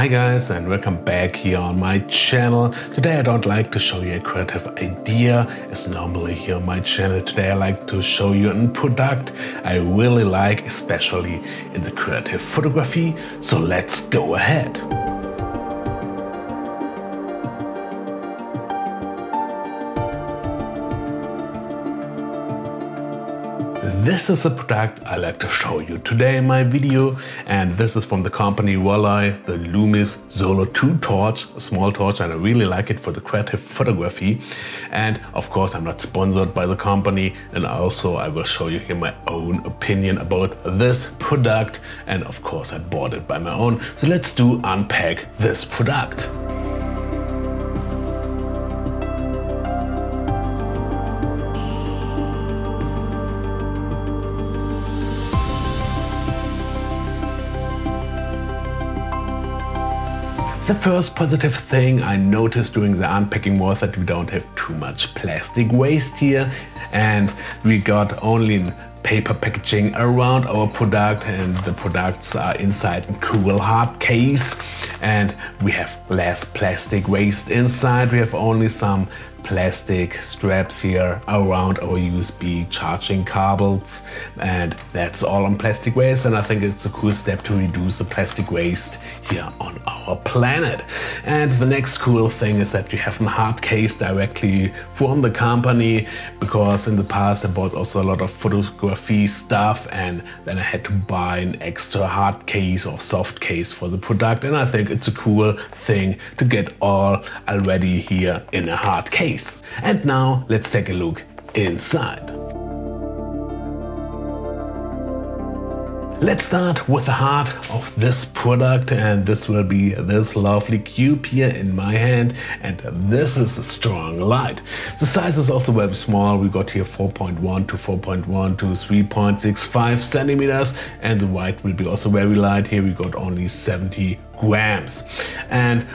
Hi guys, and welcome back here on my channel. Today I don't like to show you a creative idea as normally here on my channel. Today I like to show you a product I really like, especially in the creative photography. So let's go ahead. This is a product I like to show you today in my video, and this is from the company Rollei, the Lumis Solo 2 torch, a small torch, and I really like it for the creative photography. And of course I'm not sponsored by the company, and also I will show you here my own opinion about this product, and of course I bought it by my own. So let's unpack this product. The first positive thing I noticed during the unpacking was that we don't have too much plastic waste here, and we got only paper packaging around our product, and the products are inside a cool hard case, and we have less plastic waste inside. We have only some plastic straps here around our USB charging cables, and that's all on plastic waste, and I think it's a cool step to reduce the plastic waste here on our planet. And the next cool thing is that we have a hard case directly from the company, because in the past I bought also a lot of photography stuff, and then I had to buy an extra hard case or soft case for the product, and I think it's a cool thing to get all already here in a hard case. And now let's take a look inside. Let's start with the heart of this product, and this will be this lovely cube here in my hand, and this is a strong light. The size is also very small. We got here 4.1 to 4.1 to 3.65 centimeters, and the weight will be also very light. Here we got only 70 grams. And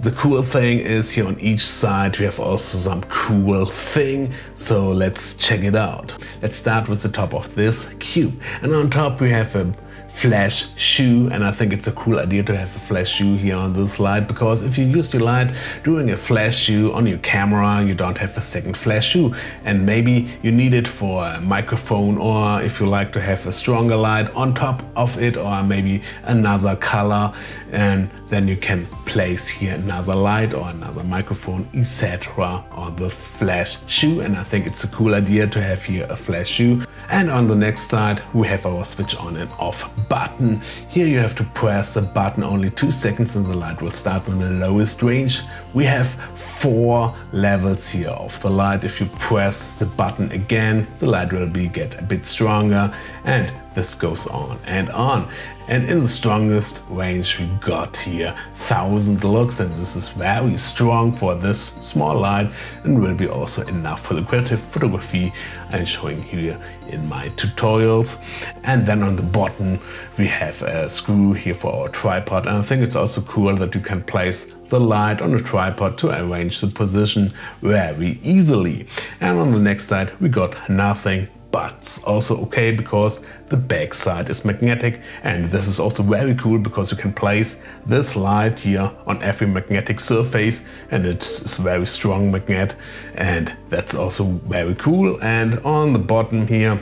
the cool thing is here on each side we have also some cool thing, so let's check it out. Let's start with the top of this cube, and on top we have a flash shoe, and I think it's a cool idea to have a flash shoe here on this light, because if you use your light doing a flash shoe on your camera, you don't have a second flash shoe, and maybe you need it for a microphone, or if you like to have a stronger light on top of it, or maybe another color, and then you can place here another light or another microphone, etc. on the flash shoe, and I think it's a cool idea to have here a flash shoe. And on the next side we have our switch on and off button. Here you have to press the button only 2 seconds and the light will start on the lowest range. We have 4 levels here of the light. If you press the button again, the light will get a bit stronger, and this goes on and on. And in the strongest range we got here 1000 lux, and this is very strong for this small light, and will be also enough for the creative photography I'm showing here in my tutorials. And then on the bottom we have a screw here for our tripod, and I think it's also cool that you can place the light on a tripod to arrange the position very easily. And on the next side we got nothing, but it's also okay because the back side is magnetic, and this is also very cool because you can place this light here on every magnetic surface, and it's a very strong magnet, and that's also very cool. And on the bottom here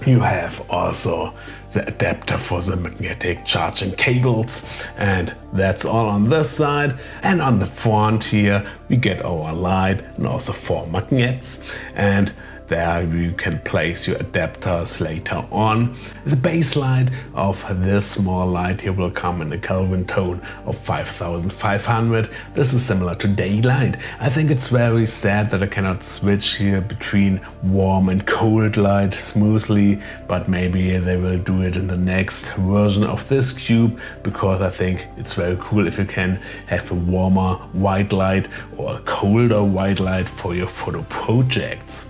you have also the adapter for the magnetic charging cables, and that's all on this side. And on the front here we get our light and also 4 magnets, and there you can place your adapters later on. The base light of this small light here will come in a Kelvin tone of 5500. This is similar to daylight. I think it's very sad that I cannot switch here between warm and cold light smoothly, but maybe they will do it in the next version of this cube, because I think it's very cool if you can have a warmer white light or a colder white light for your photo projects.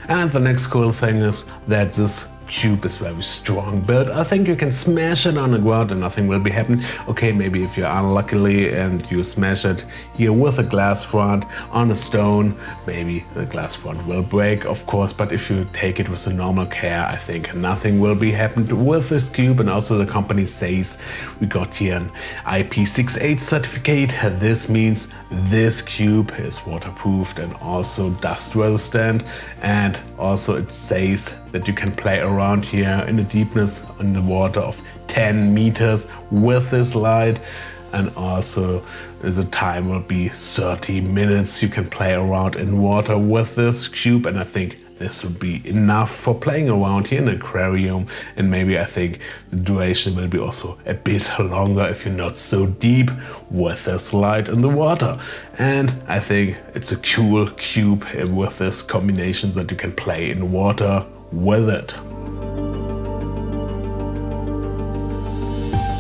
And the next cool thing is that this cube is very strong built. I think you can smash it on the ground and nothing will be happening. Okay, maybe if you're unluckily and you smash it here with a glass front on a stone, maybe the glass front will break, of course, but if you take it with a normal care, I think nothing will be happened with this cube. And also the company says we got here an IP68 certificate. This means this cube is waterproofed and also dust resistant, and also it says that you can play around here in a deepness in the water of 10 meters with this light. And also the time will be 30 minutes. You can play around in water with this cube, and I think this will be enough for playing around here in an aquarium. And maybe I think the duration will be also a bit longer if you're not so deep with this light in the water. And I think it's a cool cube with this combination that you can play in water with it.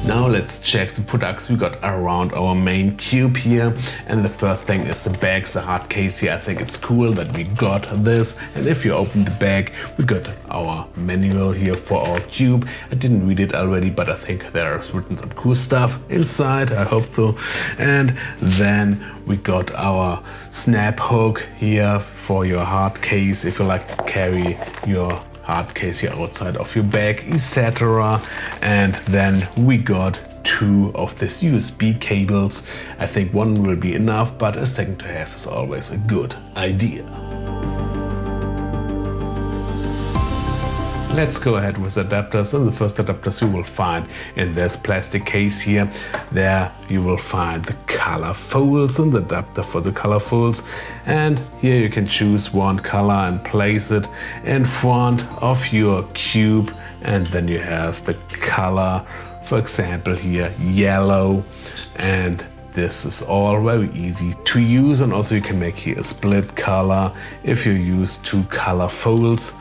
Now let's check the products we got around our main cube here. And the first thing is the bag, the hard case here. I think it's cool that we got this. And if you open the bag, we got our manual here for our cube. I didn't read it already, but I think there's written some cool stuff inside, I hope so. And then we got our snap hook here for your hard case if you like to carry your hard case here outside of your bag, etc. And then we got two of these USB cables. I think one will be enough, but a second to have is always a good idea. Let's go ahead with adapters, and the first adapters you will find in this plastic case here. There you will find the color folds and the adapter for the color folds. And here you can choose one color and place it in front of your cube. And then you have the color, for example here, yellow. And this is all very easy to use. And also you can make here a split color if you use two color folds.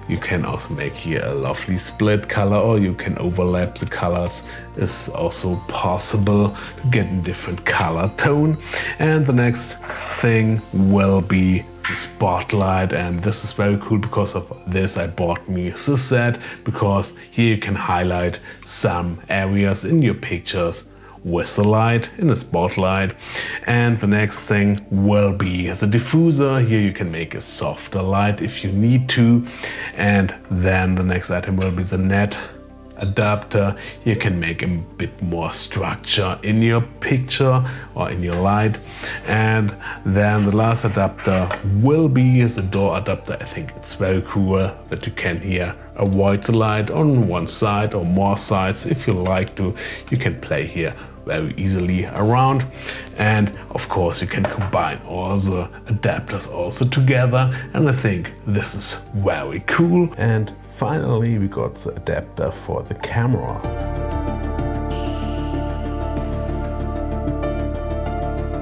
You can also make here a lovely split color, or you can overlap the colors. It's also possible to get a different color tone. And the next thing will be the spotlight, and this is very cool. Because of this I bought me this set, because here you can highlight some areas in your pictures with the light in a spotlight. And the next thing will be the diffuser. Here you can make a softer light if you need to. And then the next item will be the net adapter. You can make a bit more structure in your picture or in your light. And then the last adapter will be the door adapter. I think it's very cool that you can here avoid the light on one side or more sides if you like to. You can play here very easily around. And of course you can combine all the adapters also together, and I think this is very cool. And finally we got the adapter for the camera.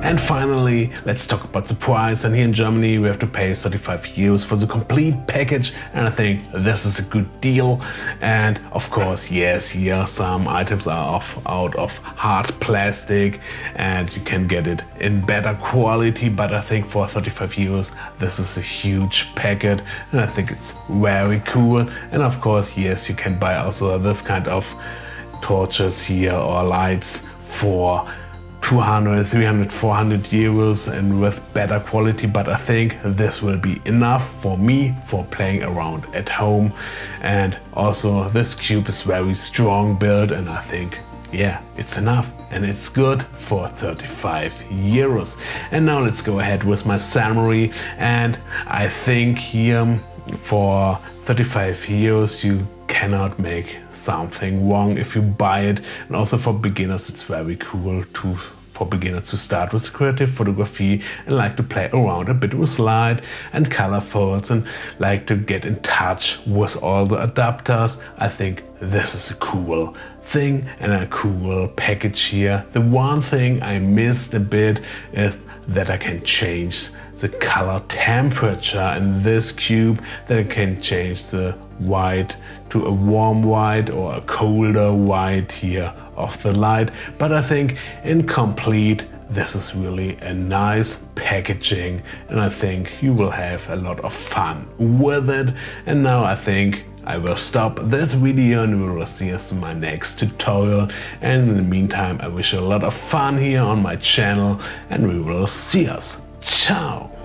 And finally, let's talk about the price. And here in Germany, we have to pay 35 euros for the complete package. And I think this is a good deal. And of course, yes, here some items are out of hard plastic and you can get it in better quality. But I think for 35 euros, this is a huge packet. And I think it's very cool. And of course, yes, you can buy also this kind of torches here or lights for 200, 300, 400 euros and with better quality, but I think this will be enough for me for playing around at home. And also this cube is very strong built, and I think, yeah, it's enough and it's good for 35 euros. And now let's go ahead with my summary. And I think here for 35 euros you cannot make something wrong if you buy it. And also for beginners, it's very cool for beginners to start with creative photography and like to play around a bit with light and color folds and like to get in touch with all the adapters. I think this is a cool thing and a cool package here. The one thing I missed a bit is that I can change the color temperature in this cube, that I can change the white to a warm white or a colder white here of the light. But I think in complete, this is really a nice packaging, and I think you will have a lot of fun with it. And now I think I will stop this video and we will see us in my next tutorial, and in the meantime I wish you a lot of fun here on my channel and we will see us. Ciao!